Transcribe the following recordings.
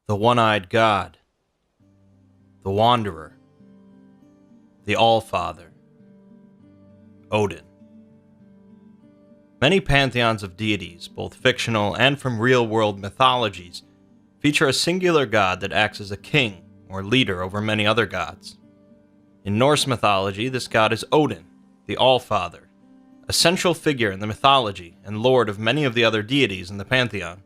the one-eyed god, the wanderer, the all-father, Odin. Many pantheons of deities, both fictional and from real-world mythologies, feature a singular god that acts as a king or leader over many other gods. In Norse mythology, this god is Odin, the all-father, a central figure in the mythology and lord of many of the other deities in the pantheon.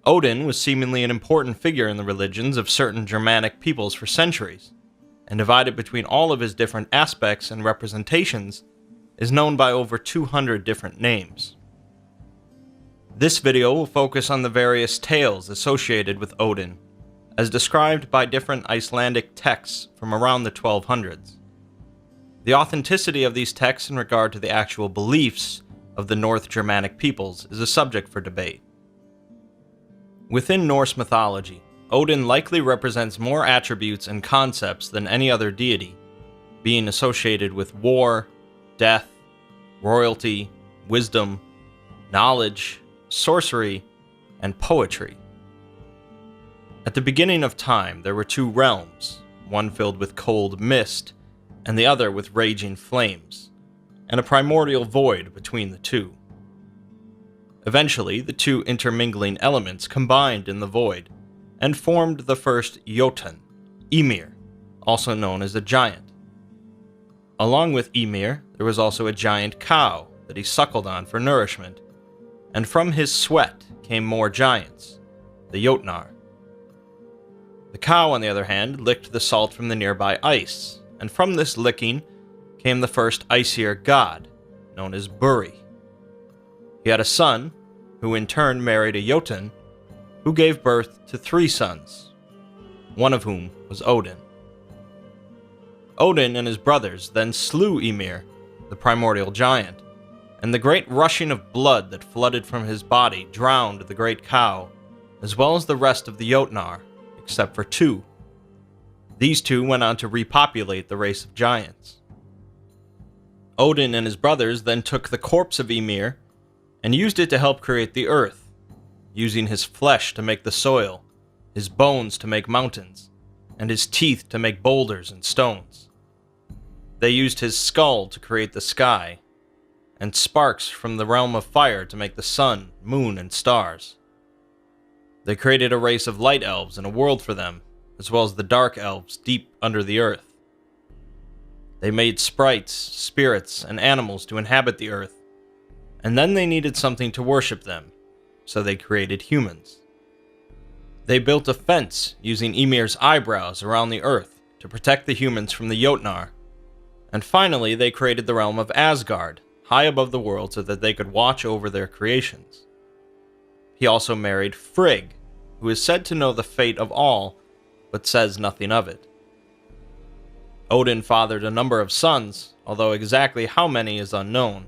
Odin was seemingly an important figure in the religions of certain Germanic peoples for centuries, and divided between all of his different aspects and representations, is known by over 200 different names. This video will focus on the various tales associated with Odin, as described by different Icelandic texts from around the 1200s. The authenticity of these texts in regard to the actual beliefs of the North Germanic peoples is a subject for debate. Within Norse mythology, Odin likely represents more attributes and concepts than any other deity, being associated with war, death, royalty, wisdom, knowledge, sorcery, and poetry. At the beginning of time, there were two realms, one filled with cold mist, and the other with raging flames, and a primordial void between the two. Eventually, the two intermingling elements combined in the void, and formed the first Jotun, Ymir, also known as a giant. Along with Ymir, there was also a giant cow that he suckled on for nourishment, and from his sweat came more giants, the Jotnar. The cow, on the other hand, licked the salt from the nearby ice, and from this licking came the first icier god, known as Buri. He had a son, who in turn married a Jotun, who gave birth to 3 sons, one of whom was Odin. Odin and his brothers then slew Ymir, the primordial giant, and the great rushing of blood that flooded from his body drowned the great cow, as well as the rest of the Jotnar, except for 2. These 2 went on to repopulate the race of giants. Odin and his brothers then took the corpse of Ymir and used it to help create the earth, using his flesh to make the soil, his bones to make mountains, and his teeth to make boulders and stones. They used his skull to create the sky, and sparks from the realm of fire to make the sun, moon, and stars. They created a race of light elves and a world for them, as well as the dark elves deep under the earth. They made sprites, spirits, and animals to inhabit the earth, and then they needed something to worship them, so they created humans. They built a fence using Ymir's eyebrows around the earth to protect the humans from the Jotnar, and finally they created the realm of Asgard, high above the world so that they could watch over their creations. He also married Frigg, who is said to know the fate of all, but says nothing of it. Odin fathered a number of sons, although exactly how many is unknown.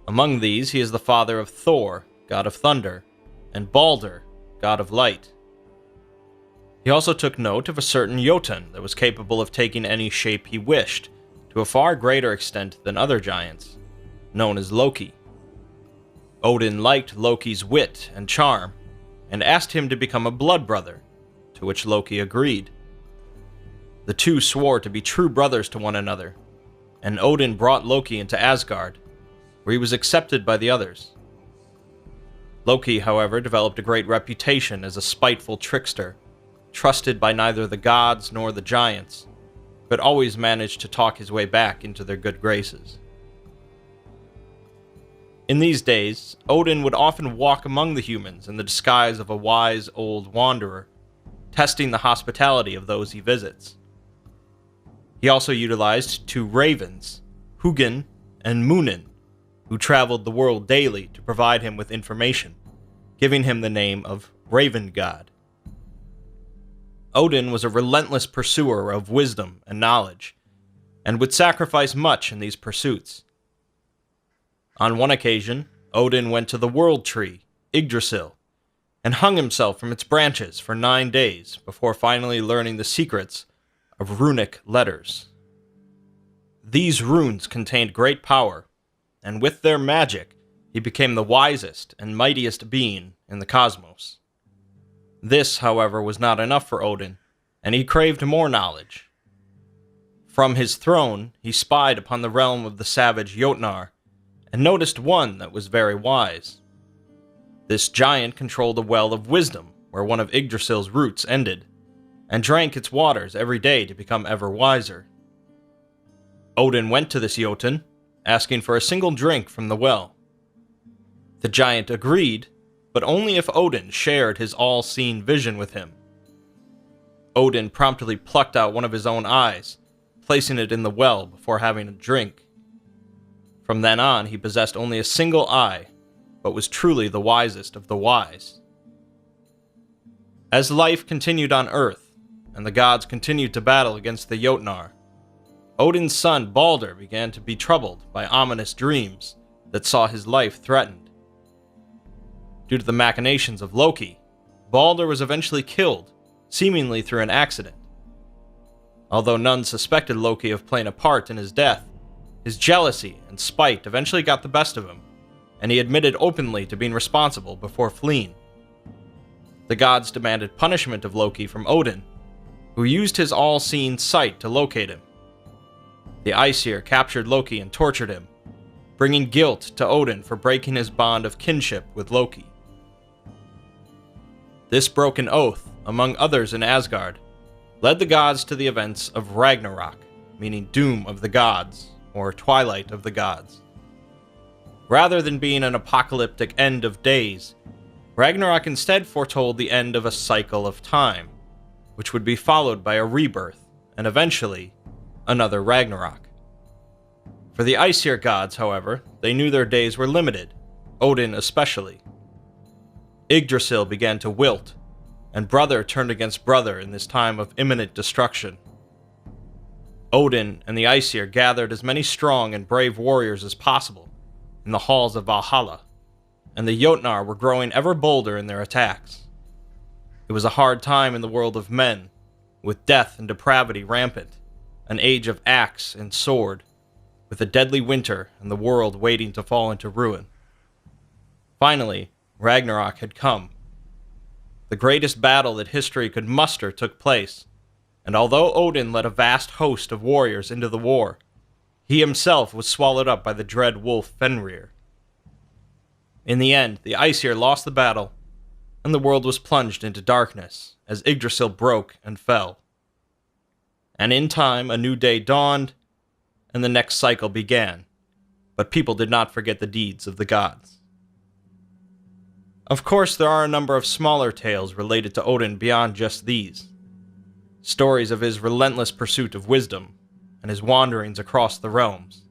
Among these, he is the father of Thor, god of thunder, and Balder, god of light. He also took note of a certain Jotun that was capable of taking any shape he wished, to a far greater extent than other giants, known as Loki. Odin liked Loki's wit and charm, and asked him to become a blood brother, to which Loki agreed. The two swore to be true brothers to one another, and Odin brought Loki into Asgard, where he was accepted by the others. Loki, however, developed a great reputation as a spiteful trickster, trusted by neither the gods nor the giants, but always managed to talk his way back into their good graces. In these days, Odin would often walk among the humans in the disguise of a wise old wanderer, testing the hospitality of those he visits. He also utilized 2 ravens, Hugin and Munin, who traveled the world daily to provide him with information, giving him the name of Raven God. Odin was a relentless pursuer of wisdom and knowledge, and would sacrifice much in these pursuits. On one occasion, Odin went to the world tree, Yggdrasil, and hung himself from its branches for 9 days before finally learning the secrets of runic letters. These runes contained great power, and with their magic, he became the wisest and mightiest being in the cosmos. This, however, was not enough for Odin, and he craved more knowledge. From his throne, he spied upon the realm of the savage Jotnar, and noticed one that was very wise. This giant controlled a well of wisdom, where one of Yggdrasil's roots ended, and drank its waters every day to become ever wiser. Odin went to this Jotun, asking for a single drink from the well. The giant agreed, but only if Odin shared his all-seeing vision with him. Odin promptly plucked out one of his own eyes, placing it in the well before having a drink. From then on, he possessed only a single eye, but was truly the wisest of the wise. As life continued on Earth, and the gods continued to battle against the Jotnar, Odin's son Balder began to be troubled by ominous dreams that saw his life threatened. Due to the machinations of Loki, Balder was eventually killed, seemingly through an accident. Although none suspected Loki of playing a part in his death, his jealousy and spite eventually got the best of him, and he admitted openly to being responsible before fleeing. The gods demanded punishment of Loki from Odin, who used his all-seeing sight to locate him. The Aesir captured Loki and tortured him, bringing guilt to Odin for breaking his bond of kinship with Loki. This broken oath, among others in Asgard, led the gods to the events of Ragnarok, meaning doom of the gods, or twilight of the gods. Rather than being an apocalyptic end of days, Ragnarok instead foretold the end of a cycle of time, which would be followed by a rebirth, and eventually, another Ragnarok. For the Aesir gods, however, they knew their days were limited, Odin especially. Yggdrasil began to wilt, and brother turned against brother in this time of imminent destruction. Odin and the Aesir gathered as many strong and brave warriors as possible in the halls of Valhalla, and the Jotnar were growing ever bolder in their attacks. It was a hard time in the world of men, with death and depravity rampant, an age of axe and sword, with a deadly winter and the world waiting to fall into ruin. Finally, Ragnarok had come. The greatest battle that history could muster took place, and although Odin led a vast host of warriors into the war, he himself was swallowed up by the dread wolf Fenrir. In the end, the Aesir lost the battle, and the world was plunged into darkness as Yggdrasil broke and fell. And in time, a new day dawned, and the next cycle began, but people did not forget the deeds of the gods. Of course, there are a number of smaller tales related to Odin beyond just these. Stories of his relentless pursuit of wisdom, and his wanderings across the realms.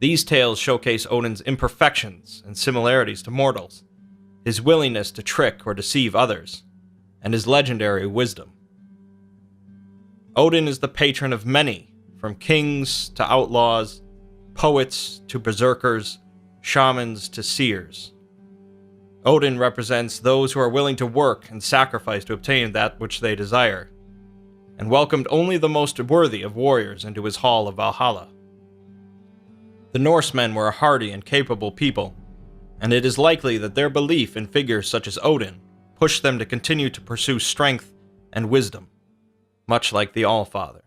These tales showcase Odin's imperfections and similarities to mortals, his willingness to trick or deceive others, and his legendary wisdom. Odin is the patron of many, from kings to outlaws, poets to berserkers, shamans to seers. Odin represents those who are willing to work and sacrifice to obtain that which they desire, and welcomed only the most worthy of warriors into his hall of Valhalla. The Norsemen were a hardy and capable people, and it is likely that their belief in figures such as Odin pushed them to continue to pursue strength and wisdom, much like the Allfather.